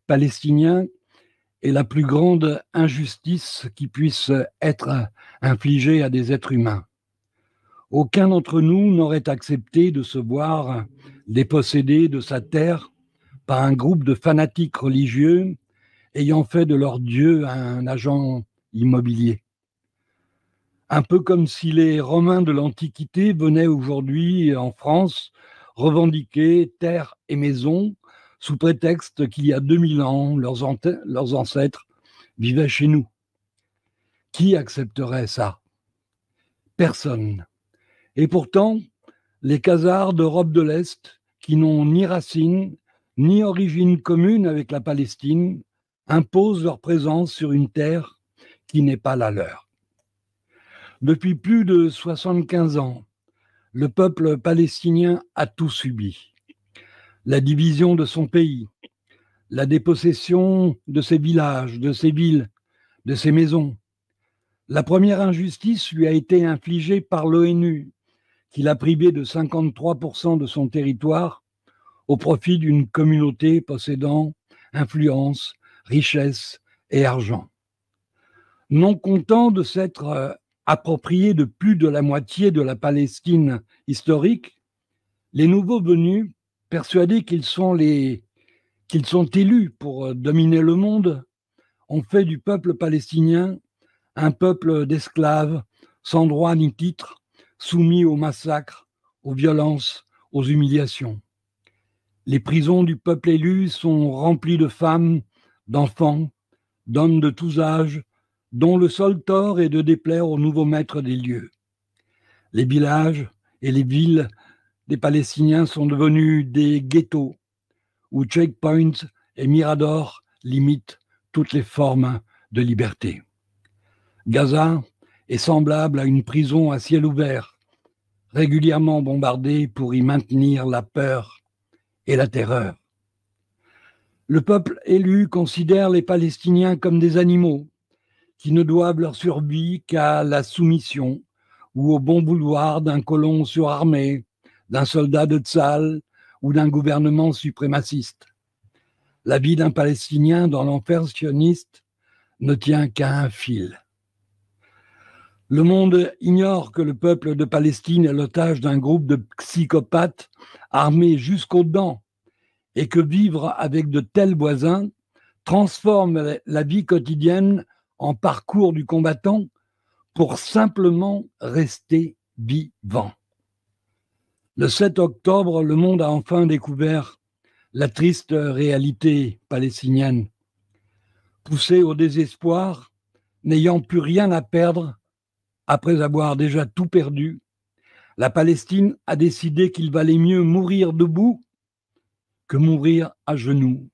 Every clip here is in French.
palestinien est la plus grande injustice qui puisse être infligée à des êtres humains. Aucun d'entre nous n'aurait accepté de se voir dépossédé de sa terre par un groupe de fanatiques religieux ayant fait de leur Dieu un agent immobilier. Un peu comme si les Romains de l'Antiquité venaient aujourd'hui en France revendiquer terre et maison sous prétexte qu'il y a 2000 ans, leurs ancêtres vivaient chez nous. Qui accepterait ça? Personne. Et pourtant, les Khazars d'Europe de l'Est, qui n'ont ni racines, ni origine commune avec la Palestine, imposent leur présence sur une terre qui n'est pas la leur. Depuis plus de 75 ans, le peuple palestinien a tout subi. La division de son pays, la dépossession de ses villages, de ses villes, de ses maisons. La première injustice lui a été infligée par l'ONU, qui l'a privé de 53% de son territoire au profit d'une communauté possédant influence, richesse et argent. Non content de s'être approprié de plus de la moitié de la Palestine historique, les nouveaux venus, persuadés qu'ils sont élus pour dominer le monde, ont fait du peuple palestinien un peuple d'esclaves, sans droit ni titre, soumis aux massacres, aux violences, aux humiliations. Les prisons du peuple élu sont remplies de femmes, d'enfants, d'hommes de tous âges, dont le seul tort est de déplaire aux nouveaux maîtres des lieux. Les villages et les villes des Palestiniens sont devenus des ghettos, où checkpoints et miradors limitent toutes les formes de liberté. Gaza est semblable à une prison à ciel ouvert, régulièrement bombardée pour y maintenir la peur et la terreur. Le peuple élu considère les Palestiniens comme des animaux qui ne doivent leur survie qu'à la soumission ou au bon vouloir d'un colon surarmé, d'un soldat de Tzal ou d'un gouvernement suprémaciste. La vie d'un Palestinien dans l'enfer sioniste ne tient qu'à un fil. Le monde ignore que le peuple de Palestine est l'otage d'un groupe de psychopathes armés jusqu'aux dents et que vivre avec de tels voisins transforme la vie quotidienne en parcours du combattant pour simplement rester vivant. Le 7 octobre, le monde a enfin découvert la triste réalité palestinienne. Poussé au désespoir, n'ayant plus rien à perdre, après avoir déjà tout perdu, la Palestine a décidé qu'il valait mieux mourir debout que mourir à genoux.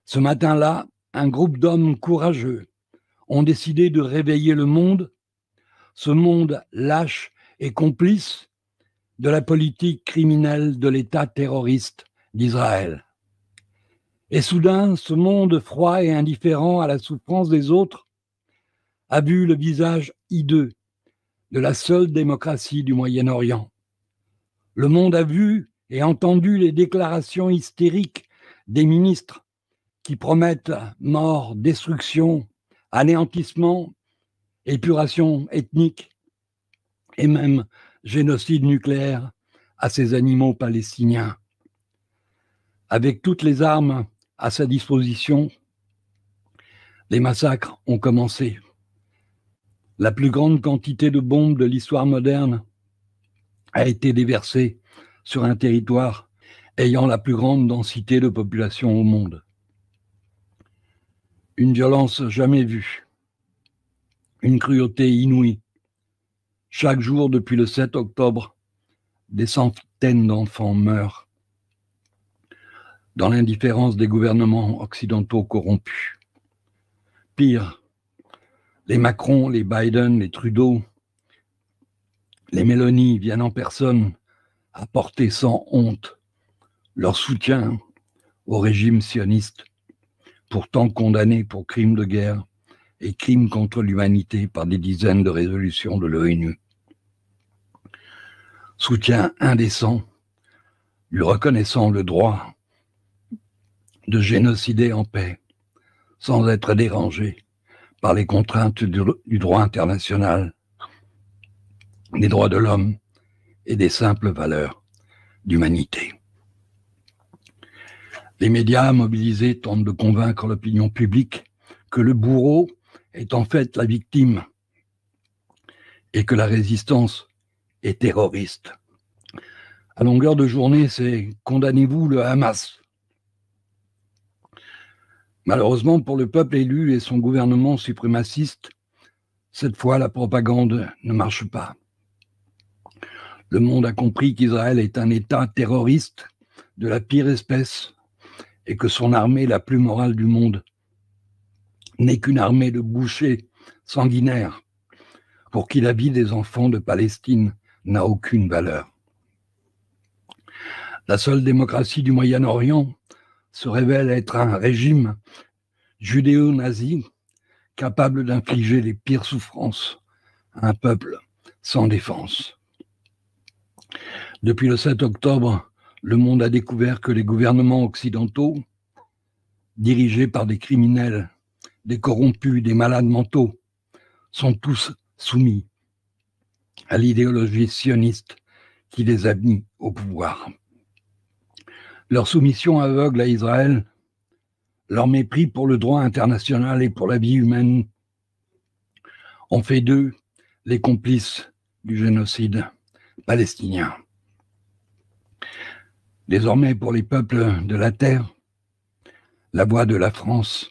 Ce matin-là, un groupe d'hommes courageux ont décidé de réveiller le monde, ce monde lâche et complice de la politique criminelle de l'État terroriste d'Israël. Et soudain, ce monde froid et indifférent à la souffrance des autres a vu le visage hideux de la seule démocratie du Moyen-Orient. Le monde a vu et entendu les déclarations hystériques des ministres qui promettent mort, destruction, anéantissement, épuration ethnique et même génocide nucléaire à ces animaux palestiniens. Avec toutes les armes à sa disposition, les massacres ont commencé. La plus grande quantité de bombes de l'histoire moderne a été déversée sur un territoire ayant la plus grande densité de population au monde. Une violence jamais vue, une cruauté inouïe. Chaque jour depuis le 7 octobre, des centaines d'enfants meurent dans l'indifférence des gouvernements occidentaux corrompus. Pire, les Macron, les Biden, les Trudeau, les Mélanie viennent en personne apporter sans honte leur soutien au régime sioniste, pourtant condamné pour crimes de guerre et crimes contre l'humanité par des dizaines de résolutions de l'ONU. Soutien indécent, lui reconnaissant le droit de génocider en paix, sans être dérangé par les contraintes du droit international, des droits de l'homme et des simples valeurs d'humanité. Les médias mobilisés tentent de convaincre l'opinion publique que le bourreau est en fait la victime et que la résistance est terroriste. À longueur de journée, c'est « condamnez-vous le Hamas ». Malheureusement pour le peuple élu et son gouvernement suprémaciste, cette fois la propagande ne marche pas. Le monde a compris qu'Israël est un État terroriste de la pire espèce et que son armée la plus morale du monde n'est qu'une armée de bouchers sanguinaires pour qui la vie des enfants de Palestine n'a aucune valeur. La seule démocratie du Moyen-Orient se révèle être un régime judéo-nazi capable d'infliger les pires souffrances à un peuple sans défense. Depuis le 7 octobre, le monde a découvert que les gouvernements occidentaux, dirigés par des criminels, des corrompus, des malades mentaux, sont tous soumis à l'idéologie sioniste qui les a mis au pouvoir. Leur soumission aveugle à Israël, leur mépris pour le droit international et pour la vie humaine ont fait d'eux les complices du génocide palestinien. Désormais, pour les peuples de la terre, la voix de la France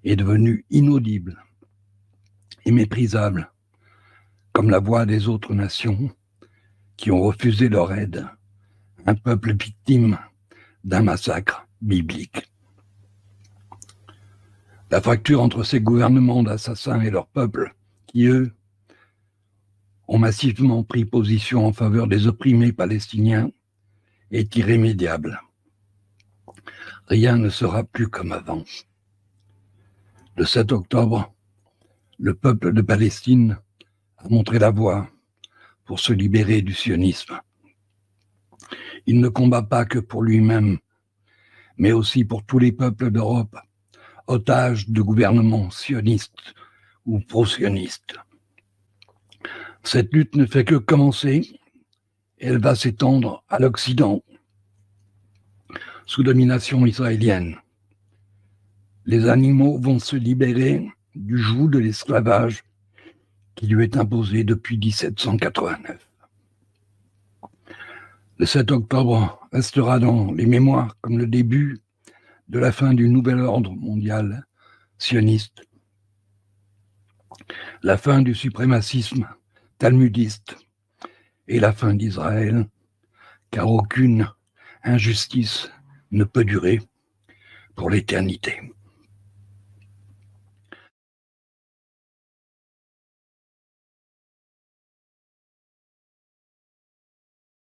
est devenue inaudible et méprisable, comme la voix des autres nations qui ont refusé leur aide, un peuple victime d'un massacre biblique. La fracture entre ces gouvernements d'assassins et leur peuple, qui, eux, ont massivement pris position en faveur des opprimés palestiniens, est irrémédiable. Rien ne sera plus comme avant. Le 7 octobre, le peuple de Palestine a montré la voie pour se libérer du sionisme. Il ne combat pas que pour lui-même, mais aussi pour tous les peuples d'Europe, otages de gouvernements sionistes ou pro-sionistes. Cette lutte ne fait que commencer et elle va s'étendre à l'Occident, sous domination israélienne. Les animaux vont se libérer du joug de l'esclavage qui lui est imposé depuis 1789. Le 7 octobre restera dans les mémoires comme le début de la fin du nouvel ordre mondial sioniste, la fin du suprémacisme talmudiste et la fin d'Israël, car aucune injustice ne peut durer pour l'éternité.